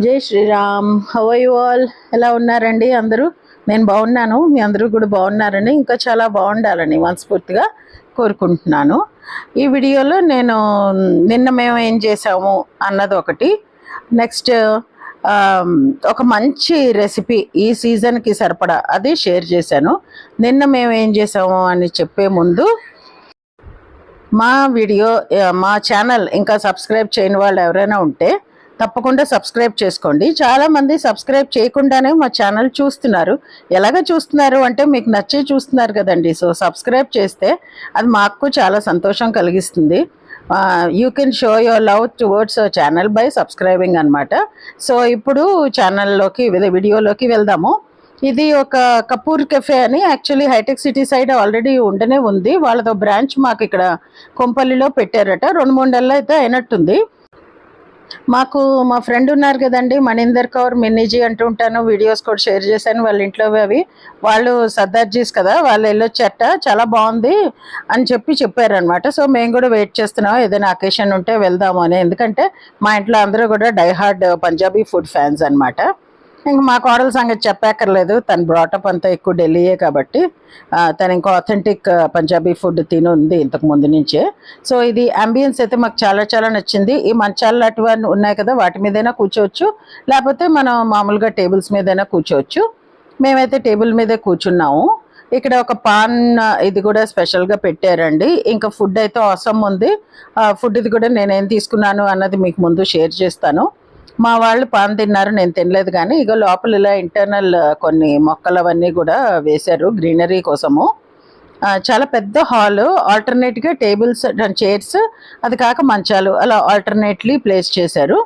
జై Shriram. How are you all? ఎలా ఉన్నారండి అందరూ? నేను బాగున్నాను. మీ అందరూ కూడా బాగున్నారని, ఇంకా చాలా బాగుండాలని మనస్ఫూర్తిగా కోరుకుంటున్నాను. ఈ వీడియోలో నేను నిన్న మేము ఏం చేసాము అన్నది ఒకటి, నెక్స్ట్ ఒక మంచి రెసిపీ ఈ సీజన్కి సరిపడా అది షేర్ చేశాను. నిన్న మేము ఏం చేసాము అని చెప్పే ముందు మా వీడియో మా ఛానల్ ఇంకా సబ్స్క్రైబ్ చేయని వాళ్ళు ఎవరైనా ఉంటే తప్పకుండా సబ్స్క్రైబ్ చేసుకోండి. చాలామంది సబ్స్క్రైబ్ చేయకుండానే మా ఛానల్ చూస్తున్నారు. ఎలాగ చూస్తున్నారు అంటే మీకు నచ్చే చూస్తున్నారు కదండి. సో సబ్స్క్రైబ్ చేస్తే అది మాకు చాలా సంతోషం కలిగిస్తుంది. You can show your love towards channel by subscribing అనమాట. సో ఇప్పుడు ఛానల్లోకి వీడియోలోకి వెళ్దాము. ఇది ఒక కపూర్ కెఫే అని actually Hitech City side already ఉండనే ఉంది. వాళ్ళతో బ్రాంచ్ మాకు ఇక్కడ కొంపల్లిలో పెట్టారట. 2-3 నెలలు అయితే అయినట్టుంది. మాకు మా ఫ్రెండ్ ఉన్నారు కదండి, మణీందర్ కౌర్ మిన్నీజీ అంటూ ఉంటాను, వీడియోస్ కూడా షేర్ చేశాను. వాళ్ళ ఇంట్లో అవి వాళ్ళు సర్దార్జీస్ కదా, వాళ్ళు వెళ్ళొచ్చట, చాలా బాగుంది అని చెప్పారనమాట. సో మేము కూడా వెయిట్ చేస్తున్నాం ఏదైనా అకేషన్ ఉంటే వెళ్దాము అని. ఎందుకంటే మా ఇంట్లో అందరూ కూడా డైహార్డ్ పంజాబీ ఫుడ్ ఫ్యాన్స్ అనమాట. ఇంక మా కోడల సంగతి చెప్పక్కర్లేదు. తను బ్రాటప్ అంతా ఎక్కువ ఢిల్లీయే కాబట్టి తను ఇంకో అథెంటిక్ పంజాబీ ఫుడ్ తిని ఉంది ఇంతకు ముందు నుంచే. సో ఇది అంబియన్స్ అయితే మాకు చాలా చాలా నచ్చింది. ఈ మంచాలు లాంటివన్నీ ఉన్నాయి కదా, వాటి మీదైనా కూర్చోవచ్చు, లేకపోతే మనం మామూలుగా టేబుల్స్ మీదైనా కూర్చోవచ్చు. మేమైతే టేబుల్ మీదే కూర్చున్నాము. ఇక్కడ ఒక పాన్ ఇది కూడా స్పెషల్గా పెట్టారండి. ఇంకా ఫుడ్ అయితే అవసరం ఉంది. ఫుడ్ ఇది కూడా నేనేం తీసుకున్నాను అన్నది మీకు ముందు షేర్ చేస్తాను. మా వాళ్ళు పాన్ తిన్నారు, నేను తినలేదు. కానీ ఇక లోపల ఇలా ఇంటర్నల్ కొన్ని మొక్కలు అవన్నీ కూడా వేశారు గ్రీనరీ కోసము. చాలా పెద్ద హాల్, ఆల్టర్నేట్గా టేబుల్స్ అండ్ చైర్స్, అది కాక మంచాలు అలా ఆల్టర్నేట్లీ ప్లేస్ చేశారు.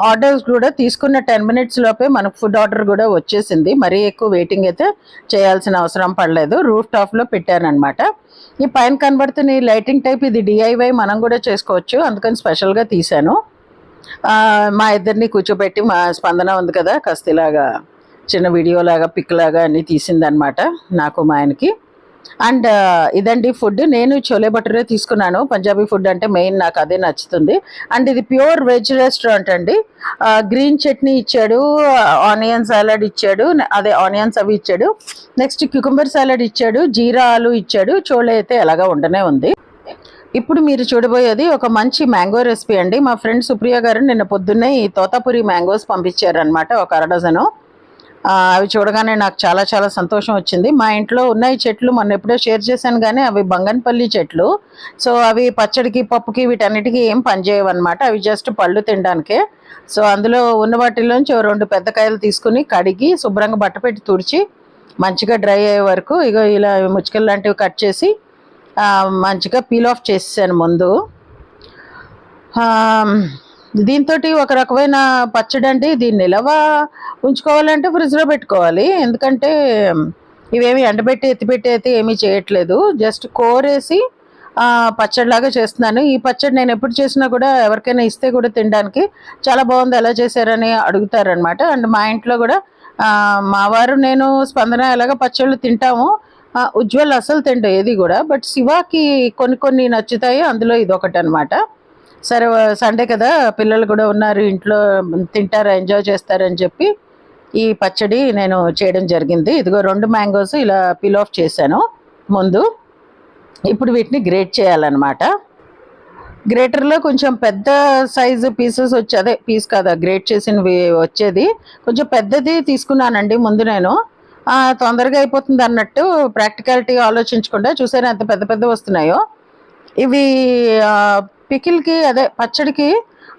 ఆర్డర్స్ కూడా తీసుకున్న 10 minutes లోపే మనకు ఫుడ్ ఆర్డర్ కూడా వచ్చేసింది. మరీ ఎక్కువ వెయిటింగ్ అయితే చేయాల్సిన అవసరం పడలేదు. రూఫ్ టాప్లో పెట్టారనమాట. ఈ పైన కనబడుతున్న ఈ లైటింగ్ టైప్ ఇది DIY మనం కూడా చేసుకోవచ్చు, అందుకని స్పెషల్గా తీశాను. మా ఇద్దరిని కూర్చోబెట్టి, మా స్పందన ఉంది కదా కస్తీలాగా చిన్న వీడియోలాగా పిక్ లాగా అన్నీ తీసిందనమాట నాకు మా ఆయనకి. అండ్ ఇదండి ఫుడ్. నేను చోలే భటూరే తీసుకున్నాను. పంజాబీ ఫుడ్ అంటే మెయిన్ నాకు అదే నచ్చుతుంది. అండ్ ఇది ప్యూర్ వెజ్ రెస్టారెంట్ అండి. గ్రీన్ చట్నీ ఇచ్చాడు, ఆనియన్ సాలడ్ ఇచ్చాడు, అదే ఆనియన్స్ అవి ఇచ్చాడు, నెక్స్ట్ క్యూకంబర్ సాలడ్ ఇచ్చాడు, జీరా ఆలు ఇచ్చాడు. చోలే అయితే ఎలాగా ఉండనే ఉంది. ఇప్పుడు మీరు చూడబోయేది ఒక మంచి మ్యాంగో రెసిపీ అండి. మా ఫ్రెండ్ సుప్రియ గారు నిన్న పొద్దున్నే ఈ తోతాపురి మ్యాంగోస్ పంపించారనమాట, ఒక 1/2 డజను. అవి చూడగానే నాకు చాలా చాలా సంతోషం వచ్చింది. మా ఇంట్లో ఉన్నాయి చెట్లు, మొన్న ఎప్పుడో షేర్ చేశాను, కానీ అవి బంగన్పల్లి చెట్లు. సో అవి పచ్చడికి పప్పుకి వీటన్నిటికీ ఏం పనిచేయవన్నమాట, అవి జస్ట్ పళ్ళు తినడానికే. సో అందులో ఉన్న వాటిల్లోంచి 2 పెద్ద కాయలు తీసుకుని కడిగి శుభ్రంగా బట్ట పెట్టి తుడిచి మంచిగా డ్రై అయ్యే వరకు ఇగో ఇలా ముచ్చుకలు లాంటివి కట్ చేసి మంచిగా పీల్ ఆఫ్ చేసాను ముందు. దీంతో ఒక రకమైన పచ్చడి అండి. దీన్ని నిలవ ఉంచుకోవాలంటే ఫ్రిడ్జ్లో పెట్టుకోవాలి, ఎందుకంటే ఇవేమి ఎండబెట్టి ఎత్తిపెట్టి అయితే ఏమీ చేయట్లేదు, జస్ట్ కోరేసి పచ్చడిలాగా చేస్తున్నాను. ఈ పచ్చడి నేను ఎప్పుడు చేసినా కూడా ఎవరికైనా ఇస్తే కూడా తినడానికి చాలా బాగుంది, ఎలా చేశారని అడుగుతారనమాట. అండ్ మా ఇంట్లో కూడా మా వారు, నేను, స్పందన ఎలాగ పచ్చళ్ళు తింటాము. ఉజ్వల్ అసలు తింటాం ఏది కూడా, బట్ శివాకి కొన్ని నచ్చుతాయి, అందులో ఇదొకటి అనమాట. సరే సండే కదా, పిల్లలు కూడా ఉన్నారు ఇంట్లో, తింటారు, ఎంజాయ్ చేస్తారని చెప్పి ఈ పచ్చడి నేను చేయడం జరిగింది. ఇదిగో 2 మ్యాంగోస్ ఇలా పీల్ ఆఫ్ చేశాను ముందు. ఇప్పుడు వీటిని గ్రేట్ చేయాలన్నమాట. గ్రేటర్లో కొంచెం పెద్ద సైజు పీసెస్ వచ్చి, అదే పీస్ కాదా గ్రేట్ చేసినవి వచ్చేది, కొంచెం పెద్దది తీసుకున్నానండి ముందు నేను. తొందరగా అయిపోతుంది అన్నట్టు ప్రాక్టికాలిటీ ఆలోచించకుండా చూసాను ఎంత పెద్ద పెద్ద వస్తున్నాయో. ఇవి పికిల్కి, అదే పచ్చడికి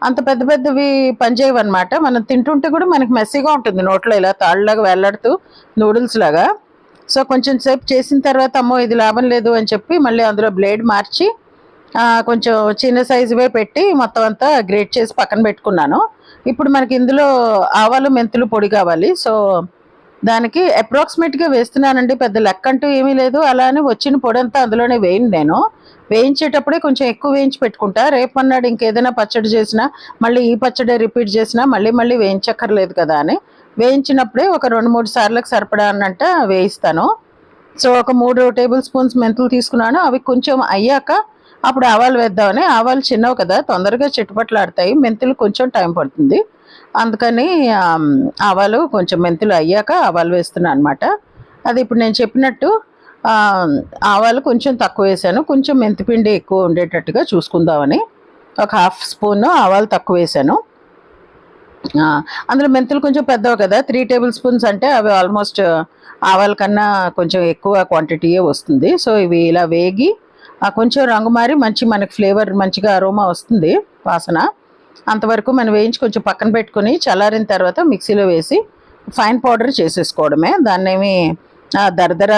అంత పెద్ద పెద్దవి పనిచేయవన్నమాట. మనం తింటుంటే కూడా మనకి మెస్సీగా ఉంటుంది నోట్లో, ఇలా తాళ్ళలాగా వేలాడుతూ నూడిల్స్ లాగా. సో కొంచెం సేపు చేసిన తర్వాత అమ్మో ఇది లాభం లేదు అని చెప్పి మళ్ళీ అందులో బ్లేడ్ మార్చి కొంచెం చిన్న సైజువే పెట్టి మొత్తం అంతా గ్రేట్ చేసి పక్కన పెట్టుకున్నాను. ఇప్పుడు మనకి ఇందులో ఆవాలు మెంతులు పొడి కావాలి. సో దానికి అప్రాక్సిమేట్గా వేస్తున్నానండి, పెద్ద లెక్క అంటూ ఏమీ లేదు. అలా అని వచ్చిన పొడి అంతా అందులోనే వేయను. నేను వేయించేటప్పుడే కొంచెం ఎక్కువ వేయించి పెట్టుకుంటా. రేపు అన్నాడు ఇంకేదైనా పచ్చడి చేసినా, మళ్ళీ ఈ పచ్చడి రిపీట్ చేసినా మళ్ళీ వేయించక్కర్లేదు కదా అని వేయించినప్పుడే ఒక 2-3 సార్లకు సరిపడా అన్నట్ట వేయిస్తాను. సో ఒక 3 టేబుల్ స్పూన్స్ మెంతులు తీసుకున్నాను. అవి కొంచెం అయ్యాక అప్పుడు ఆవాలు వేద్దామని. ఆవాలు చిన్నవి కదా, తొందరగా చిటపట్లాడతాయి. మెంతులు కొంచెం టైం పడుతుంది. అందుకని ఆవాలు కొంచెం మెంతులు అయ్యాక ఆవాలు వేస్తున్నాను అనమాట. అది ఇప్పుడు నేను చెప్పినట్టు ఆవాలు కొంచెం తక్కువ వేసాను. కొంచెం మెంతిపిండి ఎక్కువ ఉండేటట్టుగా చూసుకుందామని ఒక 1/2 స్పూన్ ఆవాలు తక్కువ వేసాను. అందులో మెంతులు కొంచెం పెద్దవి కదా, 3 టేబుల్ స్పూన్స్ అంటే అవి ఆల్మోస్ట్ ఆవాల కన్నా కొంచెం ఎక్కువ క్వాంటిటీయే వస్తుంది. సో ఇవి ఇలా వేగి కొంచెం రంగు మారి మనకి ఫ్లేవర్ మంచిగా అరోమా వస్తుంది, వాసన. అంతవరకు మనం వేయించి కొంచెం పక్కన పెట్టుకుని చల్లారిన తర్వాత మిక్సీలో వేసి ఫైన్ పౌడర్ చేసేసుకోవడమే. దాన్నేమి దరదర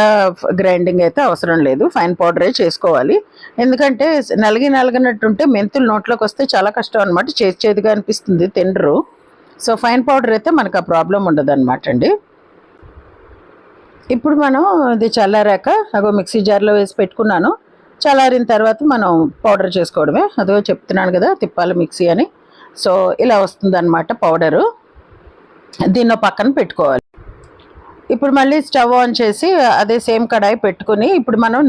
గ్రైండింగ్ అయితే అవసరం లేదు, ఫైన్ పౌడరే చేసుకోవాలి. ఎందుకంటే నలిగినట్టుంటే మెంతులు నోట్లోకి వస్తే చాలా కష్టం అనమాట, చేదుగా అనిపిస్తుంది, తినరు. సో ఫైన్ పౌడర్ అయితే మనకు ఆ ప్రాబ్లం ఉండదు అనమాట అండి. ఇప్పుడు మనం ఇది చల్లారాక అగో మిక్సీ జార్లో వేసి పెట్టుకున్నాను. చల్లారిన తర్వాత మనం పౌడర్ చేసుకోవడమే. అదో చెప్తున్నాను కదా, తిప్పాలి మిక్సీ అని. సో ఇలా వస్తుంది అనమాట పౌడరు. దీన్ని పక్కన పెట్టుకోవాలి. ఇప్పుడు మళ్ళీ స్టవ్ ఆన్ చేసి అదే సేమ్ కడాయి పెట్టుకుని ఇప్పుడు మనం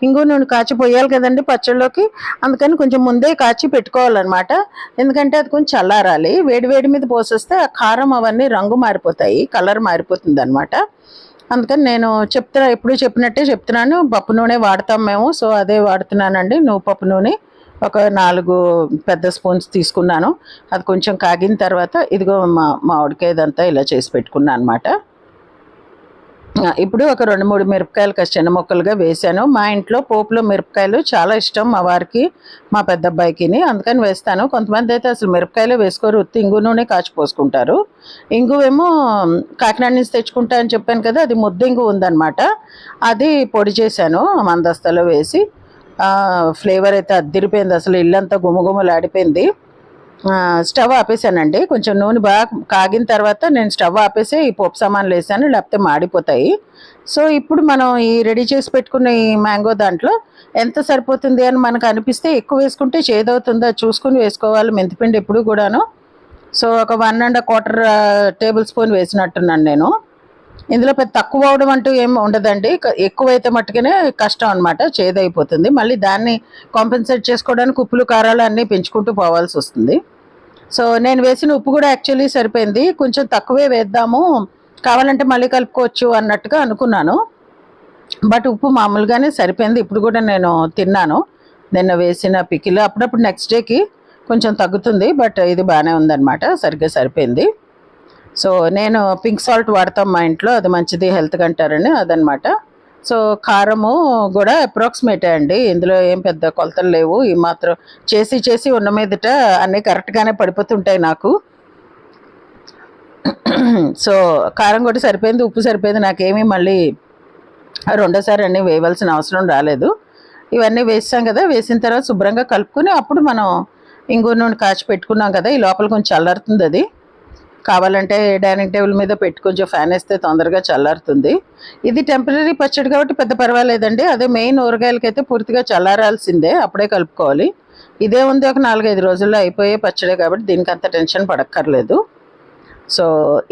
ఇంగు నూనె కాచి పోయాలి కదండి పచ్చళ్ళలోకి. అందుకని కొంచెం ముందే కాచి పెట్టుకోవాలన్నమాట. ఎందుకంటే అది కొంచెం చల్లారాలి. వేడి మీద పోసేస్తే ఆ కారం అవన్నీ రంగు మారిపోతాయి, కలర్ మారిపోతుంది అనమాట. అందుకని నేను ఎప్పుడు చెప్పినట్టే చెప్తున్నాను. పప్పు నూనె వాడతాం మేము, సో అదే వాడుతున్నానండి. పప్పు నూనె ఒక 4 పెద్ద స్పూన్స్ తీసుకున్నాను. అది కొంచెం కాగిన తర్వాత ఇదిగో మామిడికాయ ఇదంతా ఇలా చేసి పెట్టుకున్నాను అనమాట. ఇప్పుడు ఒక 2-3 మిరపకాయలు చిన్న ముక్కలుగా వేసాను. మా ఇంట్లో పోపులో మిరపకాయలు చాలా ఇష్టం మా వారికి, మా పెద్ద అబ్బాయికిని, అందుకని వేస్తాను. కొంతమంది అయితే అసలు మిరపకాయలు వేసుకోరు, ఉత్తి ఇంగు నూనె కాచి పోసుకుంటారు. ఇంగు ఏమో కాకినాడ నుంచి తెచ్చుకుంటా అని చెప్పాను కదా, అది ముద్ద ఇంగు ఉందన్నమాట. అది పొడి చేశాను మందస్తలో వేసి. ఫ్లేవర్ అయితే అద్దిరిపోయింది, అసలు ఇల్లంతా గుమగుమలాడిపోయింది. స్టవ్ ఆపేసానండి. కొంచెం నూనె బాగా కాగిన తర్వాత నేను స్టవ్ ఆపేసి ఈ పోపు సామాన్లు వేసాను, లేకపోతే మాడిపోతాయి. సో ఇప్పుడు మనం ఈ రెడీ చేసి పెట్టుకున్న ఈ మ్యాంగో దాంట్లో ఎంత సరిపోతుంది అని మనకు అనిపిస్తే ఎక్కువ వేసుకుంటే చేదవుతుందో చూసుకుని వేసుకోవాలి. మెంతిపిండి ఎప్పుడు కూడాను. సో ఒక 1¼ టేబుల్ స్పూన్ వేసినట్టున్నాను నేను. ఇందులో పెద్ద తక్కువ అవడం అంటూ ఏం ఉండదండి. ఎక్కువైతే మట్టుగానే కష్టం అనమాట, చేదైపోతుంది. మళ్ళీ దాన్ని కాంపెన్సేట్ చేసుకోవడానికి ఉప్పులు కారాలు అన్నీ పెంచుకుంటూ పోవాల్సి వస్తుంది. సో నేను వేసిన ఉప్పు కూడా యాక్చువల్లీ సరిపోయింది. కొంచెం తక్కువే వేద్దాము, కావాలంటే మళ్ళీ కలుపుకోవచ్చు అన్నట్టుగా అనుకున్నాను. బట్ ఉప్పు మామూలుగానే సరిపోయింది. ఇప్పుడు కూడా నేను తిన్నాను నిన్న వేసిన పికిల్. అప్పుడప్పుడు నెక్స్ట్ డేకి కొంచెం తగ్గుతుంది, బట్ ఇది బాగానే ఉందన్నమాట, సరిగ్గా సరిపోయింది. సో నేను పింక్ సాల్ట్ వాడతాం మా ఇంట్లో, అది మంచిది హెల్త్కి అంటారని అదనమాట. సో కారము కూడా అప్రాక్సిమేటే అండి, ఇందులో ఏం పెద్ద కొలతలు లేవు. ఈ మాత్రం చేసి ఉన్న మీదట అన్నీ కరెక్ట్గానే పడిపోతుంటాయి నాకు. సో కారం కూడా సరిపోయింది, ఉప్పు సరిపోయింది. నాకేమీ మళ్ళీ రెండోసారి అన్నీ వేయవలసిన అవసరం రాలేదు. ఇవన్నీ వేసాం కదా, వేసిన తర్వాత శుభ్రంగా కలుపుకొని అప్పుడు మనం ఇంగు నూనె కాచి పెట్టుకున్నాం కదా, ఈ లోపల కొంచెం చల్లారుతుంది. అది కావాలంటే డైనింగ్ టేబుల్ మీద పెట్టి కొంచెం ఫ్యాన్ వేస్తే తొందరగా చల్లారుతుంది. ఇది టెంపరీ పచ్చడి కాబట్టి పెద్ద పర్వాలేదండి. అదే మెయిన్ ఊరగాయలకైతే పూర్తిగా చల్లారాల్సిందే, అప్పుడే కలుపుకోవాలి. ఇదే ఉంది ఒక 4-5 రోజుల్లో అయిపోయే పచ్చడే కాబట్టి దీనికి అంత టెన్షన్ పడక్కర్లేదు. సో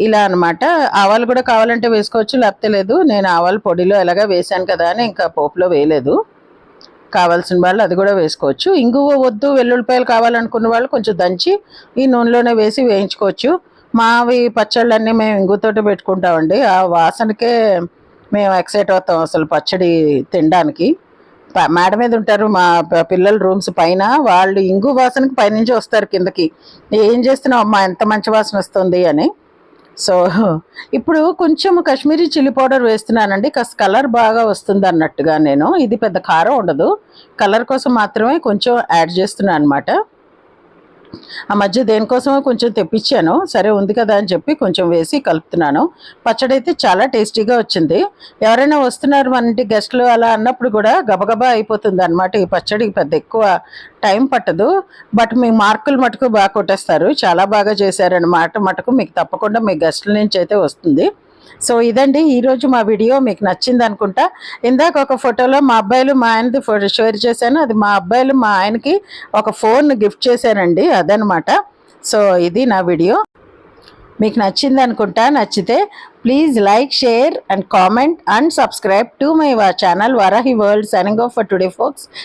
ఇలా అనమాట. ఆవాలు కూడా కావాలంటే వేసుకోవచ్చు, లేకపోతే లేదు. నేను ఆవాలు పొడిలో ఎలాగా వేసాను కదా అని ఇంకా పోపులో వేయలేదు. కావాల్సిన వాళ్ళు అది కూడా వేసుకోవచ్చు. ఇంగువ వద్దు, వెల్లుల్లిపాయలు కావాలనుకున్న వాళ్ళు కొంచెం దంచి ఈ నూనెలోనే వేసి వేయించుకోవచ్చు. మావి పచ్చళ్ళన్నీ మేము ఇంగుతోటి పెట్టుకుంటామండి. ఆ వాసనకే మేము ఎక్సైట్ అవుతాం అసలు పచ్చడి తినడానికి. మేడ మీద ఉంటారు మా పిల్లల రూమ్స్ పైన, వాళ్ళు ఇంగు వాసనకి పైనుంచి వస్తారు కిందకి, ఏం చేస్తున్నావు అమ్మా ఎంత మంచి వాసన వస్తుంది అని. సో ఇప్పుడు కొంచెం కాశ్మీరీ చిల్లీ పౌడర్ వేస్తున్నానండి, కాస్త కలర్ బాగా వస్తుంది అన్నట్టుగా. నేను ఇది పెద్ద కారం ఉండదు, కలర్ కోసం మాత్రమే కొంచెం యాడ్ చేస్తున్నాను అనమాట. ఆ మధ్య దేనికోసమో కొంచెం తెప్పించాను, సరే ఉంది కదా అని చెప్పి కొంచెం వేసి కలుపుతున్నాను. పచ్చడి అయితే చాలా టేస్టీగా వచ్చింది. ఎవరైనా వస్తున్నారు మన ఇంటి గెస్ట్లు అలా అన్నప్పుడు కూడా గబగబా అయిపోతుంది అనమాట. ఈ పచ్చడికి పెద్ద ఎక్కువ టైం పట్టదు, బట్ మీ మార్కులు మటుకు బాగా కొట్టేస్తారు. చాలా బాగా చేశారన్నమాట మటుకు మీకు తప్పకుండా మీ గెస్ట్ల నుంచి అయితే వస్తుంది. సో ఇదండి ఈరోజు మా వీడియో. మీకు నచ్చింది అనుకుంటా. ఇందాక ఒక ఫోటోలో మా అబ్బాయిలు మా ఆయనది ఫోటో షేర్ చేశాను, అది మా అబ్బాయిలు మా ఆయనకి ఒక ఫోన్ గిఫ్ట్ చేశానండి, అదనమాట. సో ఇది నా వీడియో. మీకు నచ్చింది అనుకుంటా. నచ్చితే please like, share and comment and subscribe to my channel Varahi World. Signing off for today folks.